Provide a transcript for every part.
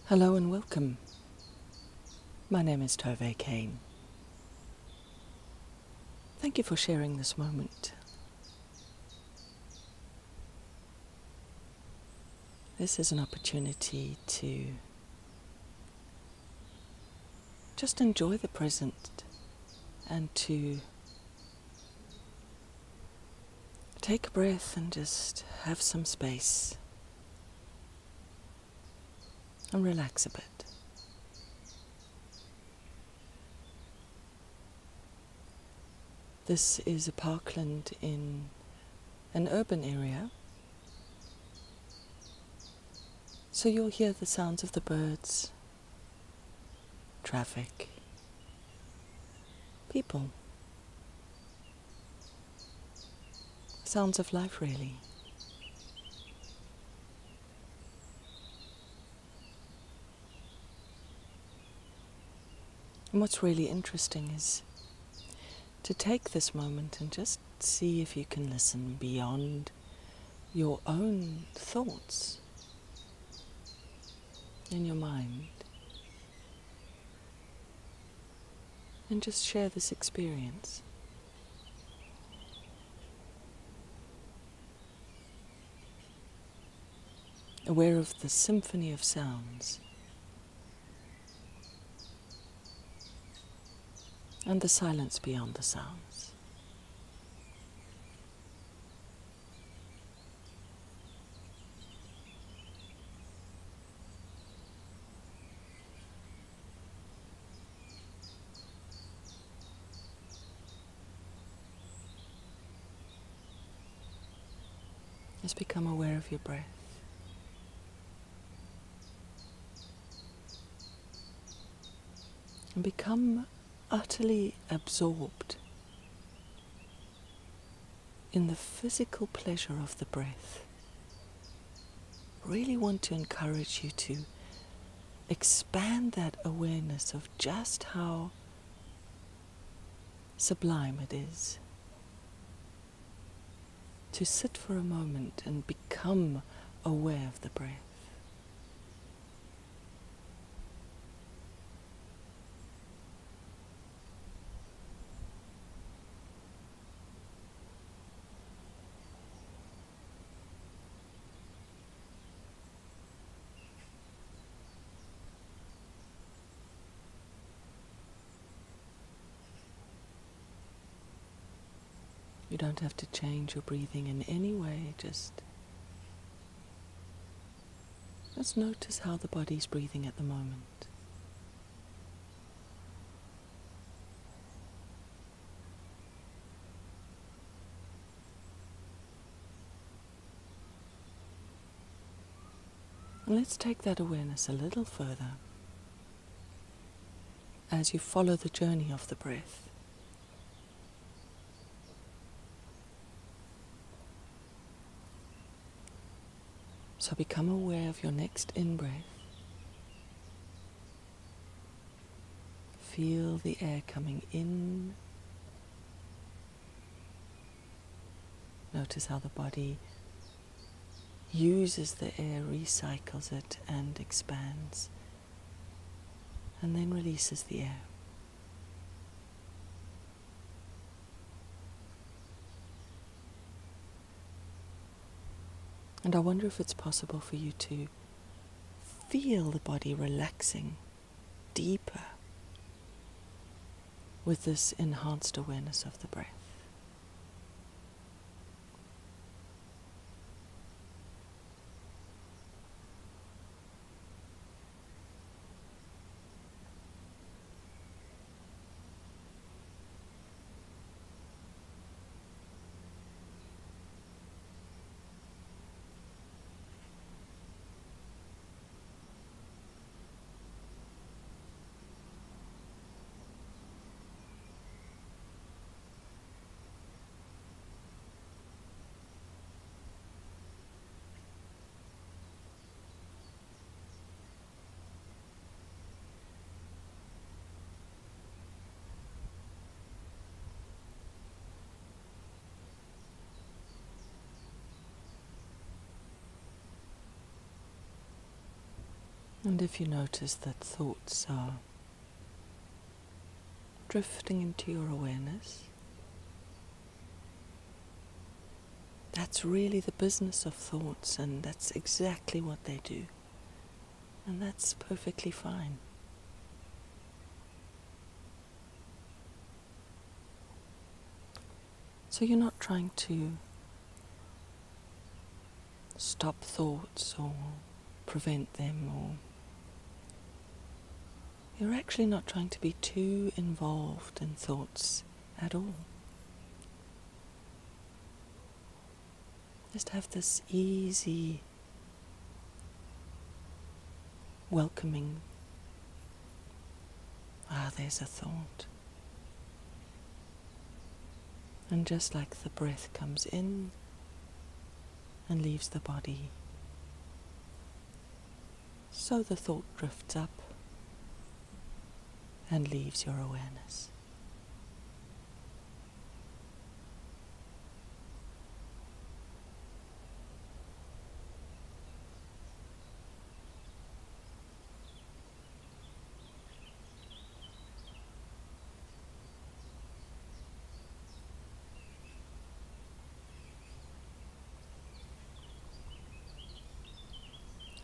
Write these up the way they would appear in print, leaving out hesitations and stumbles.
Hello and welcome. My name is Tove Kane. Thank you for sharing this moment. This is an opportunity to just enjoy the present and to take a breath and just have some space and relax a bit. This is a parkland in an urban area, so you'll hear the sounds of the birds, traffic, people, sounds of life really. And what's really interesting is to take this moment and just see if you can listen beyond your own thoughts in your mind and just share this experience. Aware of the symphony of sounds and the silence beyond the sounds. Just become aware of your breath. And become utterly absorbed in the physical pleasure of the breath. Really want to encourage you to expand that awareness of just how sublime it is to sit for a moment and become aware of the breath. You don't have to change your breathing in any way, just notice how the body's breathing at the moment. And let's take that awareness a little further as you follow the journey of the breath. So become aware of your next in-breath. Feel the air coming in. Notice how the body uses the air, recycles it and expands, and then releases the air. And I wonder if it's possible for you to feel the body relaxing deeper with this enhanced awareness of the breath. And if you notice that thoughts are drifting into your awareness, that's really the business of thoughts, and that's exactly what they do. And that's perfectly fine. So you're not trying to stop thoughts or prevent them, or you're actually not trying to be too involved in thoughts at all. Just have this easy, welcoming, there's a thought. And just like the breath comes in and leaves the body, so the thought drifts up and leaves your awareness.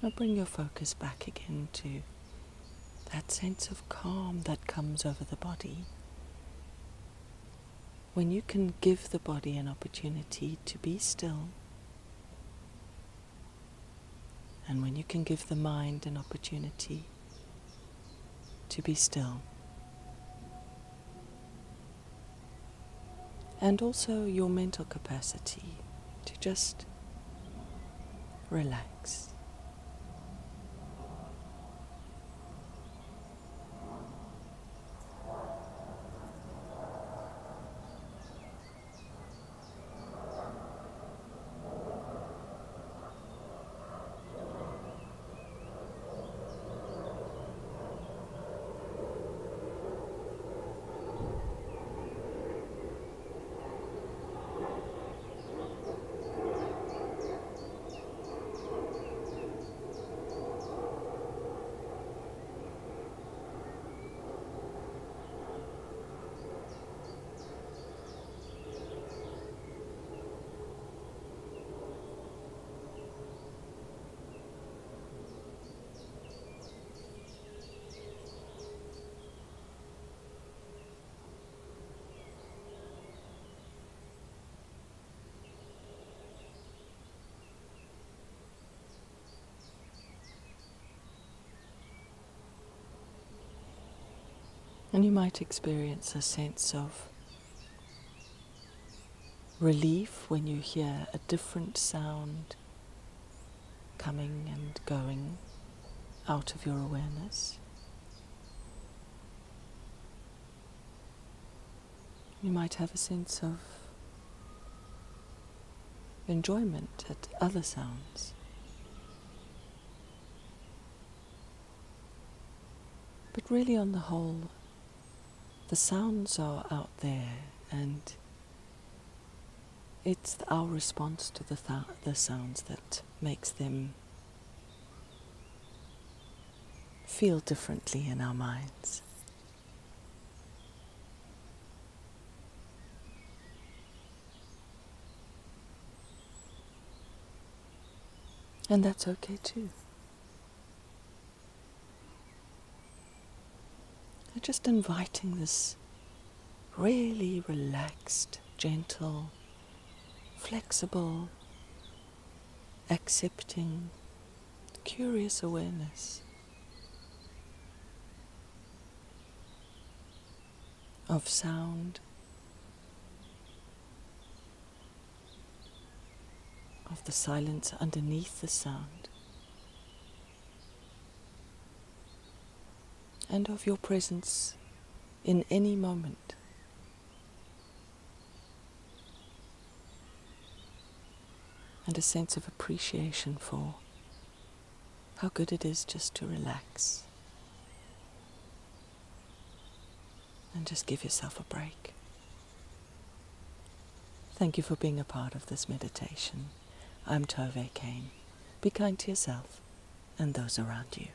Now bring your focus back again to that sense of calm that comes over the body. When you can give the body an opportunity to be still, and when you can give the mind an opportunity to be still, and also your mental capacity to just relax. And you might experience a sense of relief when you hear a different sound coming and going out of your awareness. You might have a sense of enjoyment at other sounds. But really, on the whole, the sounds are out there, and it's our response to the sounds that makes them feel differently in our minds. And that's okay too. Just inviting this really relaxed, gentle, flexible, accepting, curious awareness of sound, of the silence underneath the sound, and of your presence in any moment. And a sense of appreciation for how good it is just to relax and just give yourself a break. Thank you for being a part of this meditation. I'm Tove Kane. Be kind to yourself and those around you.